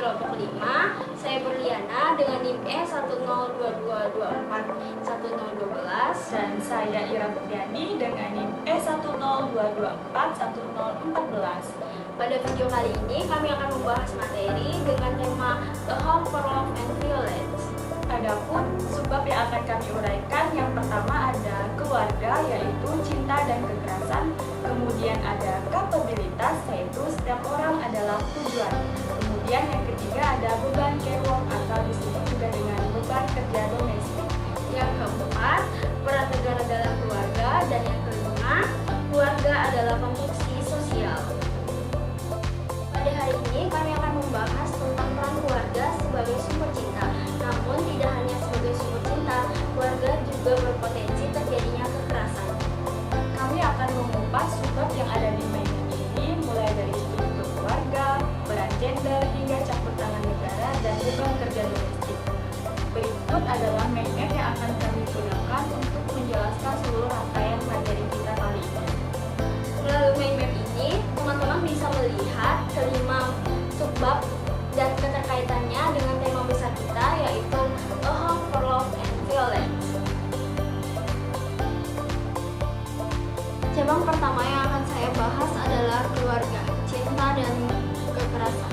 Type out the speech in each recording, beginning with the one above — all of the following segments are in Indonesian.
kelompok 5. Saya Berliana dengan NIM E1022241012. Dan saya Ira Berliani dengan NIM E10224114. Pada video kali ini kami akan membahas materi dengan tema A Home for Love and Violence. Adapun sebab yang akan kami uraikan, yang pertama ada keluarga, yaitu cinta dan kekerasan. Kemudian ada kapabilitas, yaitu setiap orang adalah tujuan. Kemudian yang ketiga ada beban care work atau disebut juga dengan beban kerja domestik. Yang keempat, peran negara dalam keluarga. Dan yang kelima, keluarga adalah konstruksi sosial. Pada hari ini kami akan membahas tentang peran keluarga sebagai sumber cinta. Namun tidak hanya sebagai sumber cinta, keluarga juga berpotensi terjadinya kekerasan. Kami akan mengupas sebab yang ada di mainan ini, mulai dari struktur keluarga, peran gender, hingga campur tangan negara dan beban kerja domestik. Berikut adalah magnet yang akan kami gunakan untuk menjelaskan seluruh rangkaian materi kita kali ini. Melalui mind map ini, teman-teman bisa melihat kelima subbab dan keterkaitannya dengan tema besar kita, yaitu A Home for Love and Violence. Cabang pertama yang akan saya bahas adalah keluarga, cinta, dan kekerasan.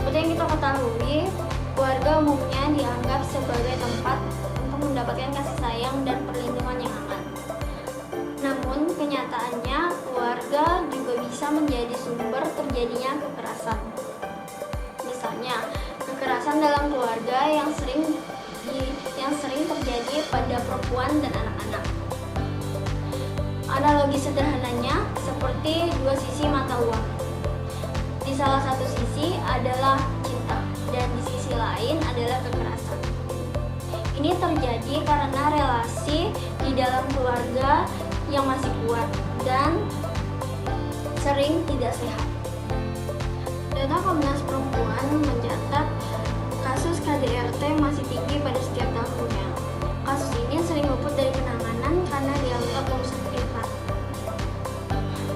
Seperti yang kita ketahui, keluarga umumnya dianggap sebagai tempat untuk mendapatkan kasih sayang dan perlindungan yang aman. Namun, kenyataannya keluarga juga bisa menjadi sumber terjadinya kekerasan. Misalnya, kekerasan dalam keluarga yang sering terjadi pada perempuan dan anak-anak. Analogi sederhananya seperti dua sisi mata uang. Di salah satu sisi adalah cinta dan di sisi lain adalah kekerasan. Ini terjadi karena relasi di dalam keluarga yang masih kuat dan sering tidak sehat. Data Komnas Perempuan mencatat kasus KDRT masih tinggi pada setiap tahunnya. Kasus ini sering luput dari penanganan karena dianggap urusan privat.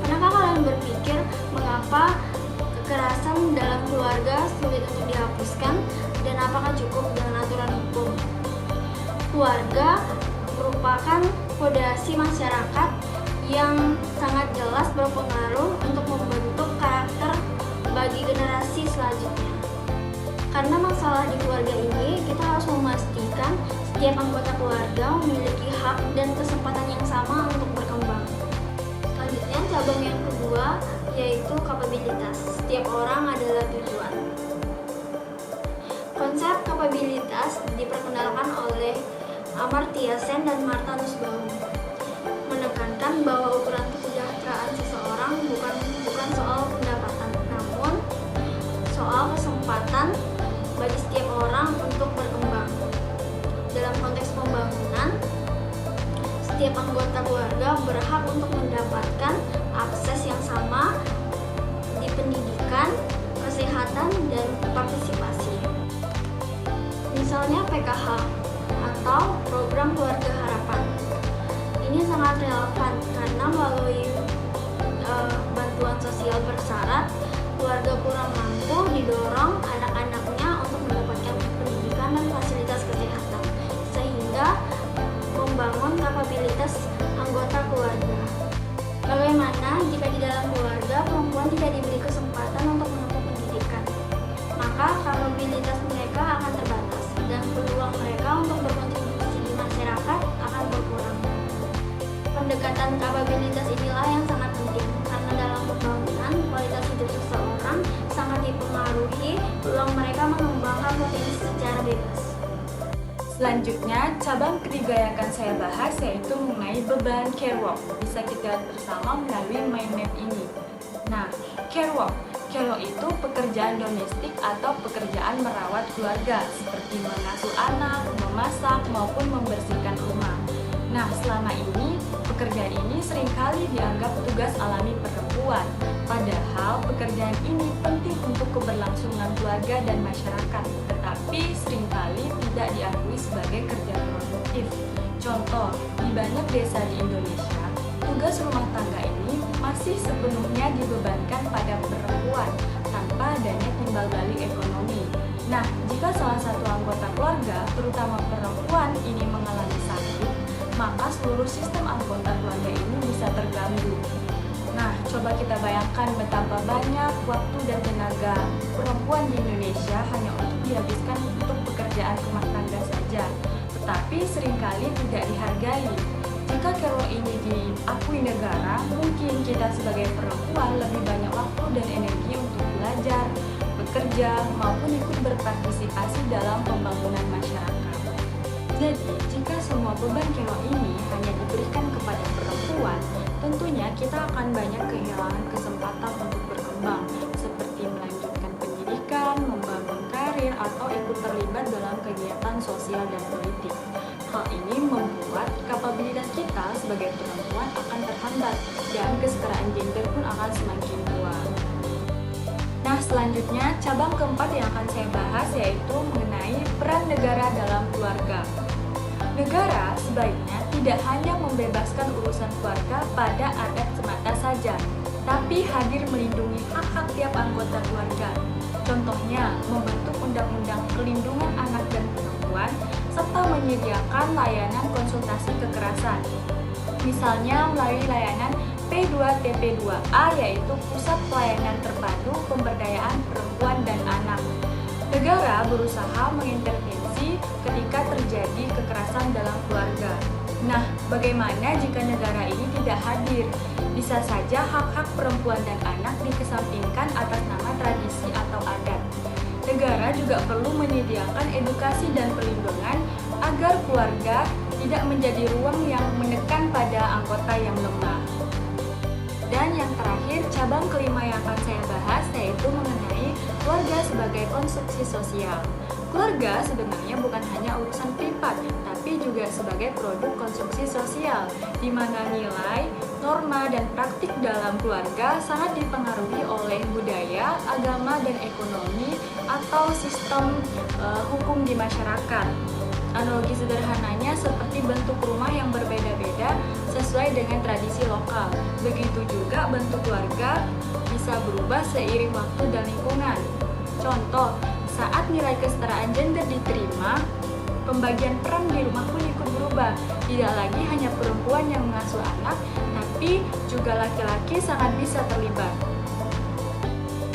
Pernahkah kalian berpikir mengapa kekerasan dalam keluarga sulit untuk dihapuskan dan apakah cukup dengan aturan hukum? Keluarga merupakan fondasi masyarakat yang sangat jelas berpengaruh untuk membentuk karakter bagi generasi selanjutnya. Karena masalah di keluarga ini, kita harus memastikan setiap anggota keluarga memiliki hak dan kesempatan yang sama untuk berkembang. Selanjutnya, cabang yang kedua yaitu kapabilitas. Setiap orang adalah tujuan. Konsep kapabilitas diperkenalkan oleh Amartya Sen dan Martha Nussbaum, menekankan bahwa ukuran kesejahteraan seseorang bukan soal pendapatan, namun soal kesempatan bagi setiap orang untuk berkembang. Dalam konteks pembangunan, setiap anggota keluarga berhak untuk mendapatkan akses yang sama di pendidikan, kesehatan, dan partisipasi. Misalnya PKH atau Program Keluarga Harapan. Ini sangat relevan karena melalui bantuan sosial bersyarat, keluarga kurang mampu didorong anak-anaknya untuk mendapatkan pendidikan dan fasilitas kesehatan, sehingga membangun kapabilitas anggota keluarga. Bagaimana jika di dalam keluarga perempuan tidak diberi kesempatan untuk menempuh pendidikan? Maka kapabilitas mereka akan terbatas dan peluang mereka untuk berkontribusi di masyarakat akan berkurang. Pendekatan kapabilitas inilah yang sangat penting karena dalam pembangunan kualitas hidup seseorang sangat dipengaruhi peluang mereka mengembangkan potensi secara bebas. Selanjutnya, cabang ketiga yang akan saya bahas yaitu mengenai beban care work. Bisa kita lihat bersama melalui mind map ini. Nah, care work itu pekerjaan domestik atau pekerjaan merawat keluarga seperti mengasuh anak, memasak, maupun membersihkan rumah. Nah, selama ini pekerjaan ini seringkali dianggap tugas alami perempuan. Padahal pekerjaan ini penting untuk keberlangsungan keluarga dan masyarakat, tetapi seringkali tidak diakui sebagai kerja produktif. Contoh, di banyak desa di Indonesia, tugas rumah tangga ini masih sepenuhnya dibebankan pada perempuan tanpa adanya timbal balik ekonomi. Nah, jika salah satu anggota keluarga, terutama perempuan, ini mengalami sakit, maka seluruh sistem anggota keluarga ini bisa terganggu. Nah, coba kita bayangkan betapa banyak waktu dan tenaga perempuan di Indonesia hanya untuk dihabiskan untuk pekerjaan rumah tangga saja, tetapi seringkali tidak dihargai. Jika care work ini diakui negara, mungkin kita sebagai perempuan lebih banyak waktu dan energi untuk belajar, bekerja, maupun ikut berpartisipasi dalam pembangunan masyarakat. Jadi, jika semua beban care work ini hanya diberikan kepada perempuan, tentunya kita akan banyak kehilangan kesempatan untuk berkembang, seperti melanjutkan pendidikan, membangun karir, atau ikut terlibat dalam kegiatan sosial dan politik. Hal ini membuat kapabilitas kita sebagai perempuan akan terhambat dan kesetaraan gender pun akan semakin kuat. Nah, selanjutnya cabang keempat yang akan saya bahas yaitu mengenai peran negara dalam keluarga. Negara sebaiknya tidak hanya membebaskan urusan keluarga pada adat semata saja, tapi hadir melindungi hak-hak tiap anggota keluarga. Contohnya, membentuk undang-undang perlindungan anak dan perempuan, serta menyediakan layanan konsultasi kekerasan. Misalnya melalui layanan P2TP2A, yaitu Pusat Pelayanan Terpadu Pemberdayaan Perempuan dan Anak. Negara berusaha mengintervensi ketika terjadi kekerasan dalam keluarga. Nah, bagaimana jika negara ini tidak hadir? Bisa saja hak-hak perempuan dan anak dikesampingkan atas nama tradisi atau adat. Negara juga perlu menyediakan edukasi dan perlindungan agar keluarga tidak menjadi ruang yang menekan pada anggota yang lemah. Dan yang terakhir, cabang kelima yang akan saya bahas yaitu mengenai keluarga sebagai konstruksi sosial. Keluarga sebenarnya bukan hanya urusan privat, tapi juga sebagai produk konstruksi sosial, di mana nilai, norma, dan praktik dalam keluarga sangat dipengaruhi oleh budaya, agama, dan ekonomi atau sistem hukum di masyarakat. Analogi sederhananya seperti bentuk rumah yang berbeda-beda sesuai dengan tradisi lokal. Begitu juga bentuk keluarga bisa berubah seiring waktu dan lingkungan. Contoh, saat nilai kesetaraan gender diterima, pembagian peran di rumah pun ikut berubah. Tidak lagi hanya perempuan yang mengasuh anak, tapi juga laki-laki sangat bisa terlibat.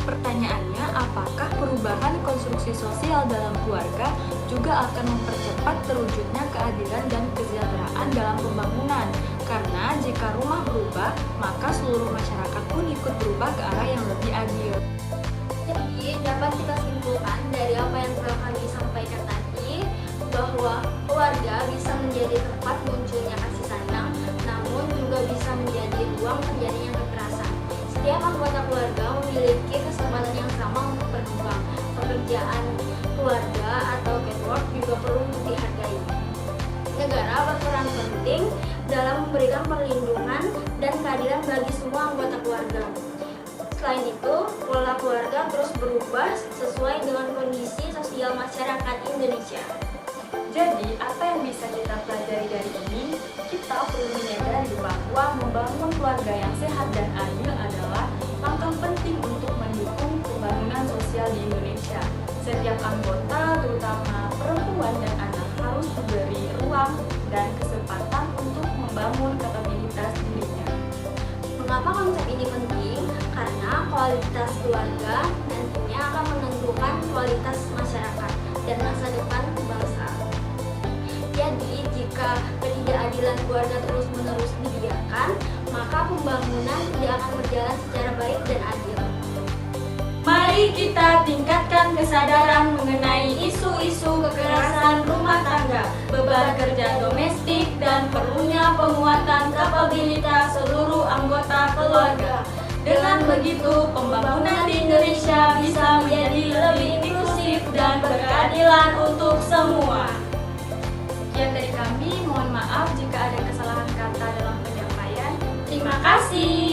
Pertanyaannya, apakah perubahan konstruksi sosial dalam keluarga juga akan mempercepat terwujudnya keadilan dan kesejahteraan dalam pembangunan? Karena jika rumah berubah, maka seluruh masyarakat pun ikut berubah ke arah yang lebih adil. Jadi, dapat kita simpulkan dari apa yang telah kami sampaikan tadi, bahwa keluarga bisa menjadi tempat munculnya kasih sayang, namun juga bisa menjadi ruang terjadinya kekerasan. Setiap anggota keluarga memiliki kesempatan yang sama untuk berkembang. Pekerjaan keluarga atau care work juga perlu untuk dihargai. Negara berperan penting dalam memberikan perlindungan dan keadilan bagi semua anggota keluarga. Selain itu, pola keluarga terus berubah sesuai dengan kondisi sosial masyarakat Indonesia. Jadi, apa yang bisa kita pelajari dari ini? Kita perlu menyadari bahwa membangun keluarga yang sehat dan adil adalah langkah penting untuk mendukung pembangunan sosial di Indonesia. Setiap anggota, terutama perempuan dan anak, harus diberi ruang dan kesempatan untuk membangun kapabilitas dirinya. Mengapa konsep ini penting? Karena kualitas keluarga nantinya akan menentukan kualitas masyarakat dan masa depan bangsa. Jadi, jika ketidakadilan keluarga terus-menerus dibiarkan, maka pembangunan tidak akan berjalan secara baik dan adil. Mari kita tingkatkan kesadaran mengenai isu-isu kekerasan rumah tangga, beban kerja domestik, dan perlunya penguatan kapabilitas seluruh anggota keluarga. Dengan begitu, pembangunan di Indonesia bisa menjadi lebih inklusif dan berkeadilan untuk semua. Sekian dari kami, mohon maaf jika ada kesalahan kata dalam penyampaian. Terima kasih.